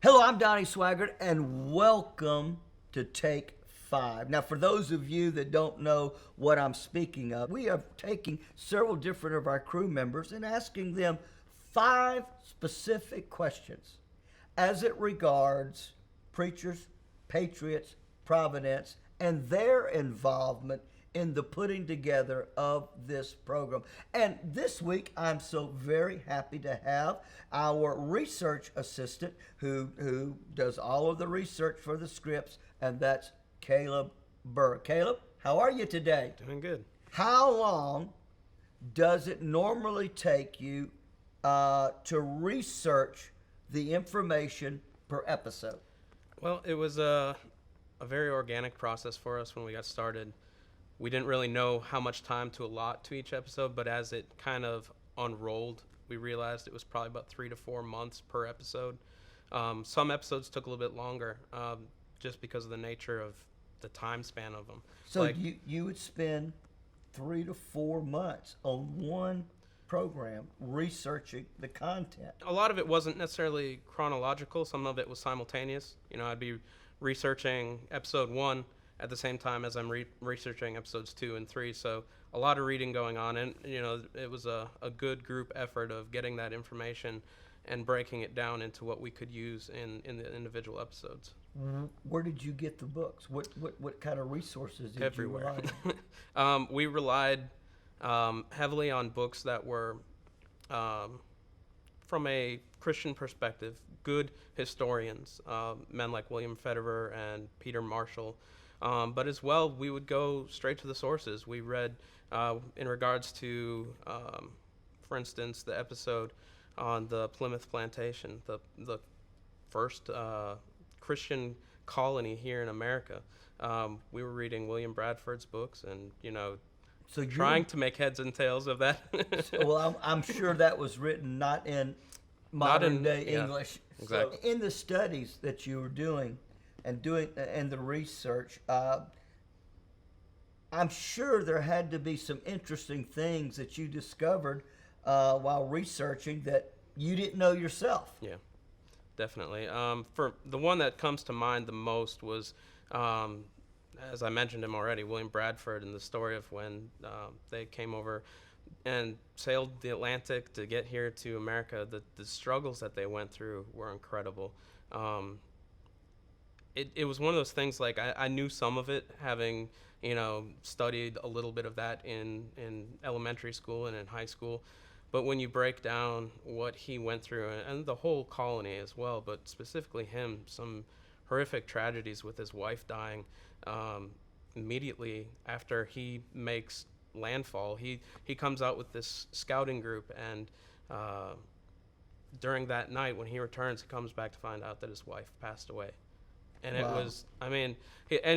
Hello, I'm Donnie Swaggart, and welcome to Take 5. Now, for those of you that don't know what I'm speaking of, we are taking several different of our crew members and asking them 5 specific questions as it regards preachers, Patriots, Providence, and their involvement in the putting together of this program. And this week, I'm so very happy to have our research assistant who does all of the research for the scripts, and that's Caleb Burr. Caleb, how are you today? Doing good. How long does it normally take you to research the information per episode? Well, it was a very organic process for us when we got started. We didn't really know how much time to allot to each episode, but as it kind of unrolled, we realized it was probably about 3 to 4 months per episode. Some episodes took a little bit longer, just because of the nature of the time span of them. So you would spend 3 to 4 months on one program researching the content. A lot of it wasn't necessarily chronological. Some of it was simultaneous. I'd be researching episode 1 at the same time as I'm researching episodes 2 and 3. So a lot of reading going on, and it was a good group effort of getting that information and breaking it down into what we could use in the individual episodes. Where did you get the books? What kind of resources did Everywhere. you rely on? We relied heavily on books that were from a Christian perspective, good historians, men like William Federer and Peter Marshall. But as well, we would go straight to the sources. We read in regards to, for instance, the episode on the Plymouth Plantation, the first Christian colony here in America. We were reading William Bradford's books and, So trying to make heads and tails of that. Well, I'm sure that was written not in modern day English. Exactly. So in the studies that you were doing and the research, I'm sure there had to be some interesting things that you discovered while researching that you didn't know yourself. Yeah, definitely. For the one that comes to mind the most was, as I mentioned him already, William Bradford, and the story of when they came over and sailed the Atlantic to get here to America. The struggles that they went through were incredible. It was one of those things, like I knew some of it, having studied a little bit of that in elementary school and in high school. But when you break down what he went through, and the whole colony as well, but specifically him, some horrific tragedies with his wife dying immediately after he makes landfall. He comes out with this scouting group, and during that night when he returns, he comes back to find out that his wife passed away. And Wow. It was,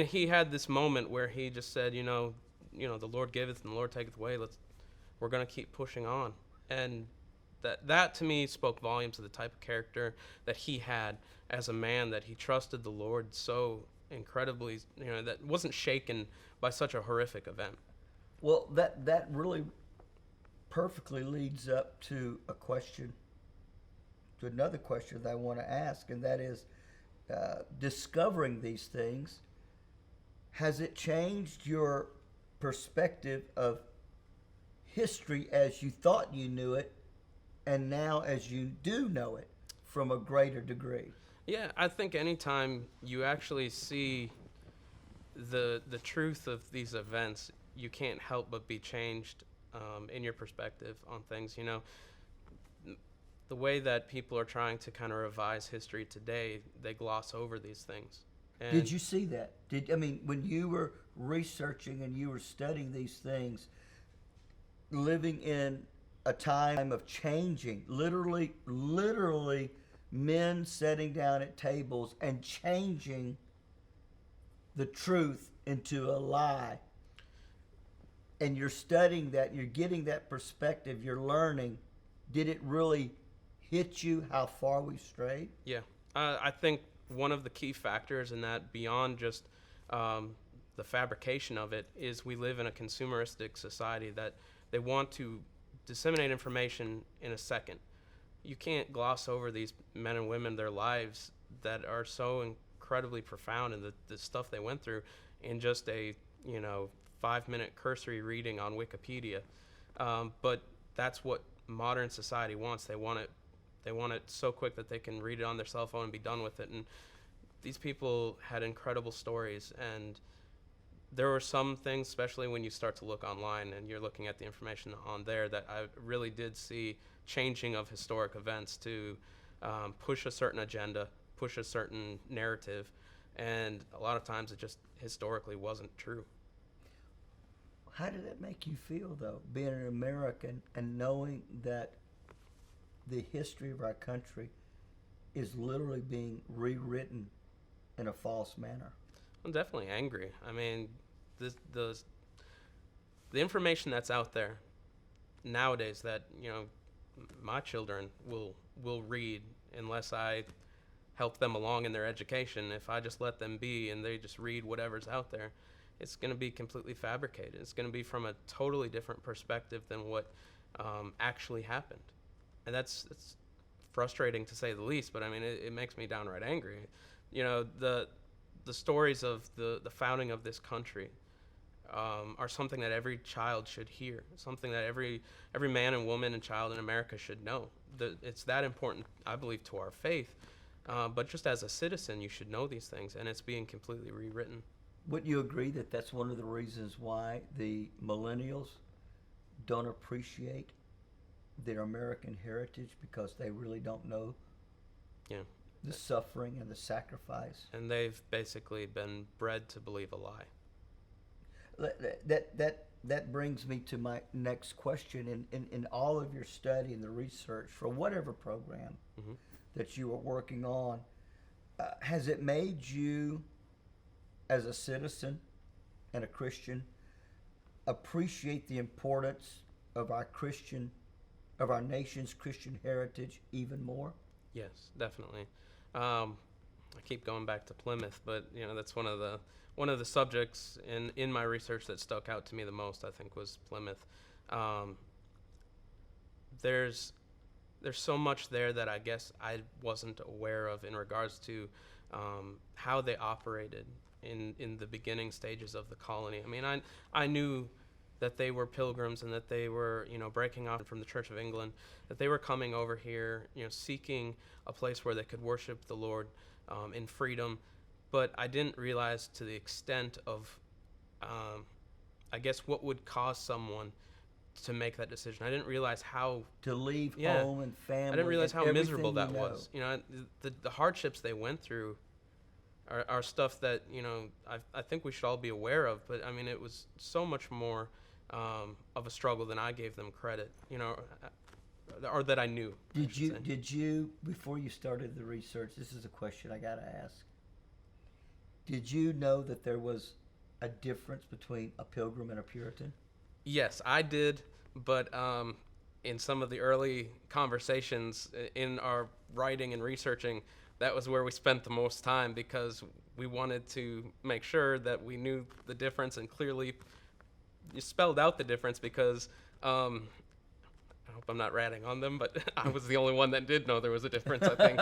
he had this moment where he just said, the Lord giveth and the Lord taketh away. We're going to keep pushing on. And that to me spoke volumes of the type of character that he had as a man, that he trusted the Lord so incredibly, that wasn't shaken by such a horrific event. Well, that really perfectly leads up to another question that I want to ask, and that is, discovering these things, has it changed your perspective of history as you thought you knew it, and now as you do know it from a greater degree? Yeah, I think anytime you actually see the truth of these events, you can't help but be changed in your perspective on things. The way that people are trying to kind of revise history today, they gloss over these things. And Did you see that? When you were researching and you were studying these things, living in a time of changing, literally men sitting down at tables and changing the truth into a lie, and you're studying that, you're getting that perspective, you're learning, did it really hit you how far we've strayed? Yeah. I think one of the key factors in that, beyond just the fabrication of it, is we live in a consumeristic society that they want to disseminate information in a second. You can't gloss over these men and women, their lives that are so incredibly profound, and the stuff they went through in just a 5-minute cursory reading on Wikipedia. But that's what modern society wants. They want it so quick that they can read it on their cell phone and be done with it. And these people had incredible stories, and there were some things, especially when you start to look online and you're looking at the information on there, that I really did see changing of historic events to push a certain agenda, push a certain narrative, and a lot of times it just historically wasn't true. How did that make you feel, though, being an American and knowing that the history of our country is literally being rewritten in a false manner? I'm definitely angry. I mean, the information that's out there nowadays that my children will read, unless I help them along in their education. If I just let them be and they just read whatever's out there, it's going to be completely fabricated. It's going to be from a totally different perspective than what actually happened, and it's frustrating to say the least. But I mean, it makes me downright angry. The stories of the founding of this country are something that every child should hear, something that every man and woman and child in America should know. It's that important, I believe, to our faith. But just as a citizen, you should know these things, and it's being completely rewritten. Would you agree that that's one of the reasons why the millennials don't appreciate their American heritage, because they really don't know the suffering and the sacrifice? And they've basically been bred to believe a lie. That brings me to my next question. In all of your study and the research for whatever program that you are working on, has it made you, as a citizen and a Christian, appreciate the importance of our nation's Christian heritage even more? Yes, definitely. I keep going back to Plymouth, but that's one of the subjects in my research that stuck out to me the most, I think, was Plymouth. There's so much there that I guess I wasn't aware of in regards to how they operated in the beginning stages of the colony. I mean, I knew that they were pilgrims and that they were, breaking off from the Church of England, that they were coming over here, seeking a place where they could worship the Lord in freedom. But I didn't realize to the extent of, I guess, what would cause someone to make that decision. I didn't realize how to leave home and family. I didn't realize how miserable that you know. was. The hardships they went through are stuff that I think we should all be aware of. But I mean, it was so much more of a struggle than I gave them credit. Or that I knew. Did you before you started the research? This is a question I gotta ask. Did you know that there was a difference between a pilgrim and a Puritan? Yes, I did, but in some of the early conversations in our writing and researching, that was where we spent the most time, because we wanted to make sure that we knew the difference and clearly spelled out the difference, because I hope I'm not ratting on them, but I was the only one that did know there was a difference, I think,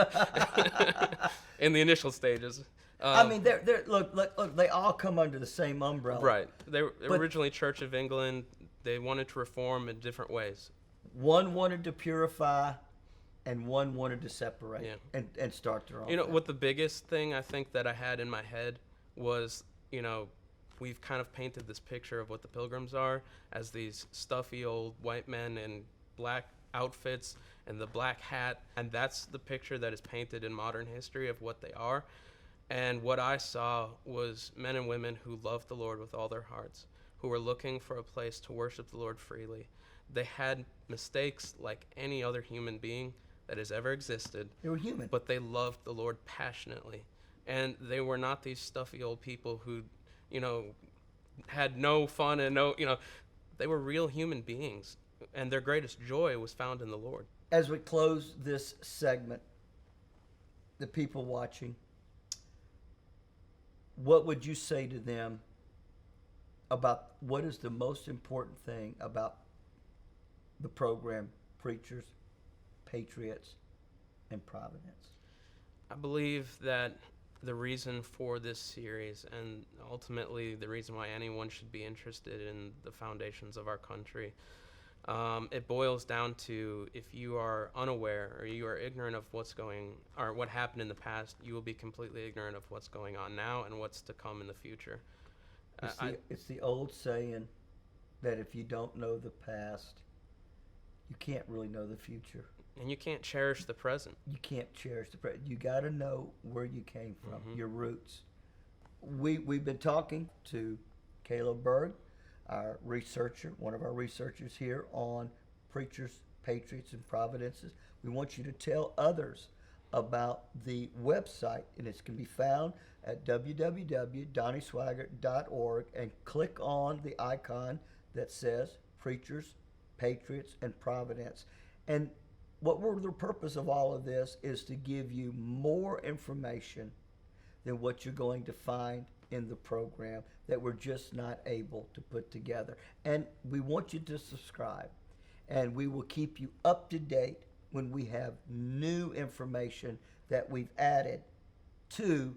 in the initial stages. I mean, look, they all come under the same umbrella. Right. They were originally Church of England. They wanted to reform in different ways. One wanted to purify, and one wanted to separate and start their own. What the biggest thing I think that I had in my head was, we've kind of painted this picture of what the Pilgrims are as these stuffy old white men in black outfits and the black hat, and that's the picture that is painted in modern history of what they are. And what I saw was men and women who loved the Lord with all their hearts, who were looking for a place to worship the Lord freely. They had mistakes like any other human being that has ever existed. They were human. But they loved the Lord passionately. And they were not these stuffy old people who, had no fun and they were real human beings. And their greatest joy was found in the Lord. As we close this segment, the people watching, what would you say to them about what is the most important thing about the program Preachers, Patriots, and Providence? I believe that the reason for this series, and ultimately the reason why anyone should be interested in the foundations of our country, it boils down to, if you are unaware or you are ignorant of what's going or what happened in the past, you will be completely ignorant of what's going on now and what's to come in the future. It's the old saying that if you don't know the past, you can't really know the future. And you can't cherish the present. You can't cherish the present. You got to know where you came from, your roots. We've been talking to Caleb Berg, our researcher, one of our researchers here on Preachers, Patriots, and Providences. We want you to tell others about the website, and it can be found at www.donnieswaggart.org, and click on the icon that says Preachers, Patriots, and Providence. And the purpose of all of this is to give you more information than what you're going to find in the program that we're just not able to put together. And we want you to subscribe, and we will keep you up to date when we have new information that we've added to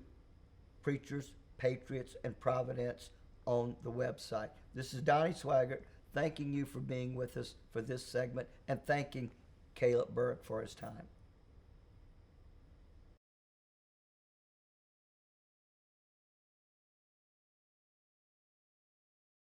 Preachers, Patriots, and Providence on the website. This is Donnie Swaggart thanking you for being with us for this segment, and thanking Caleb Berg for his time.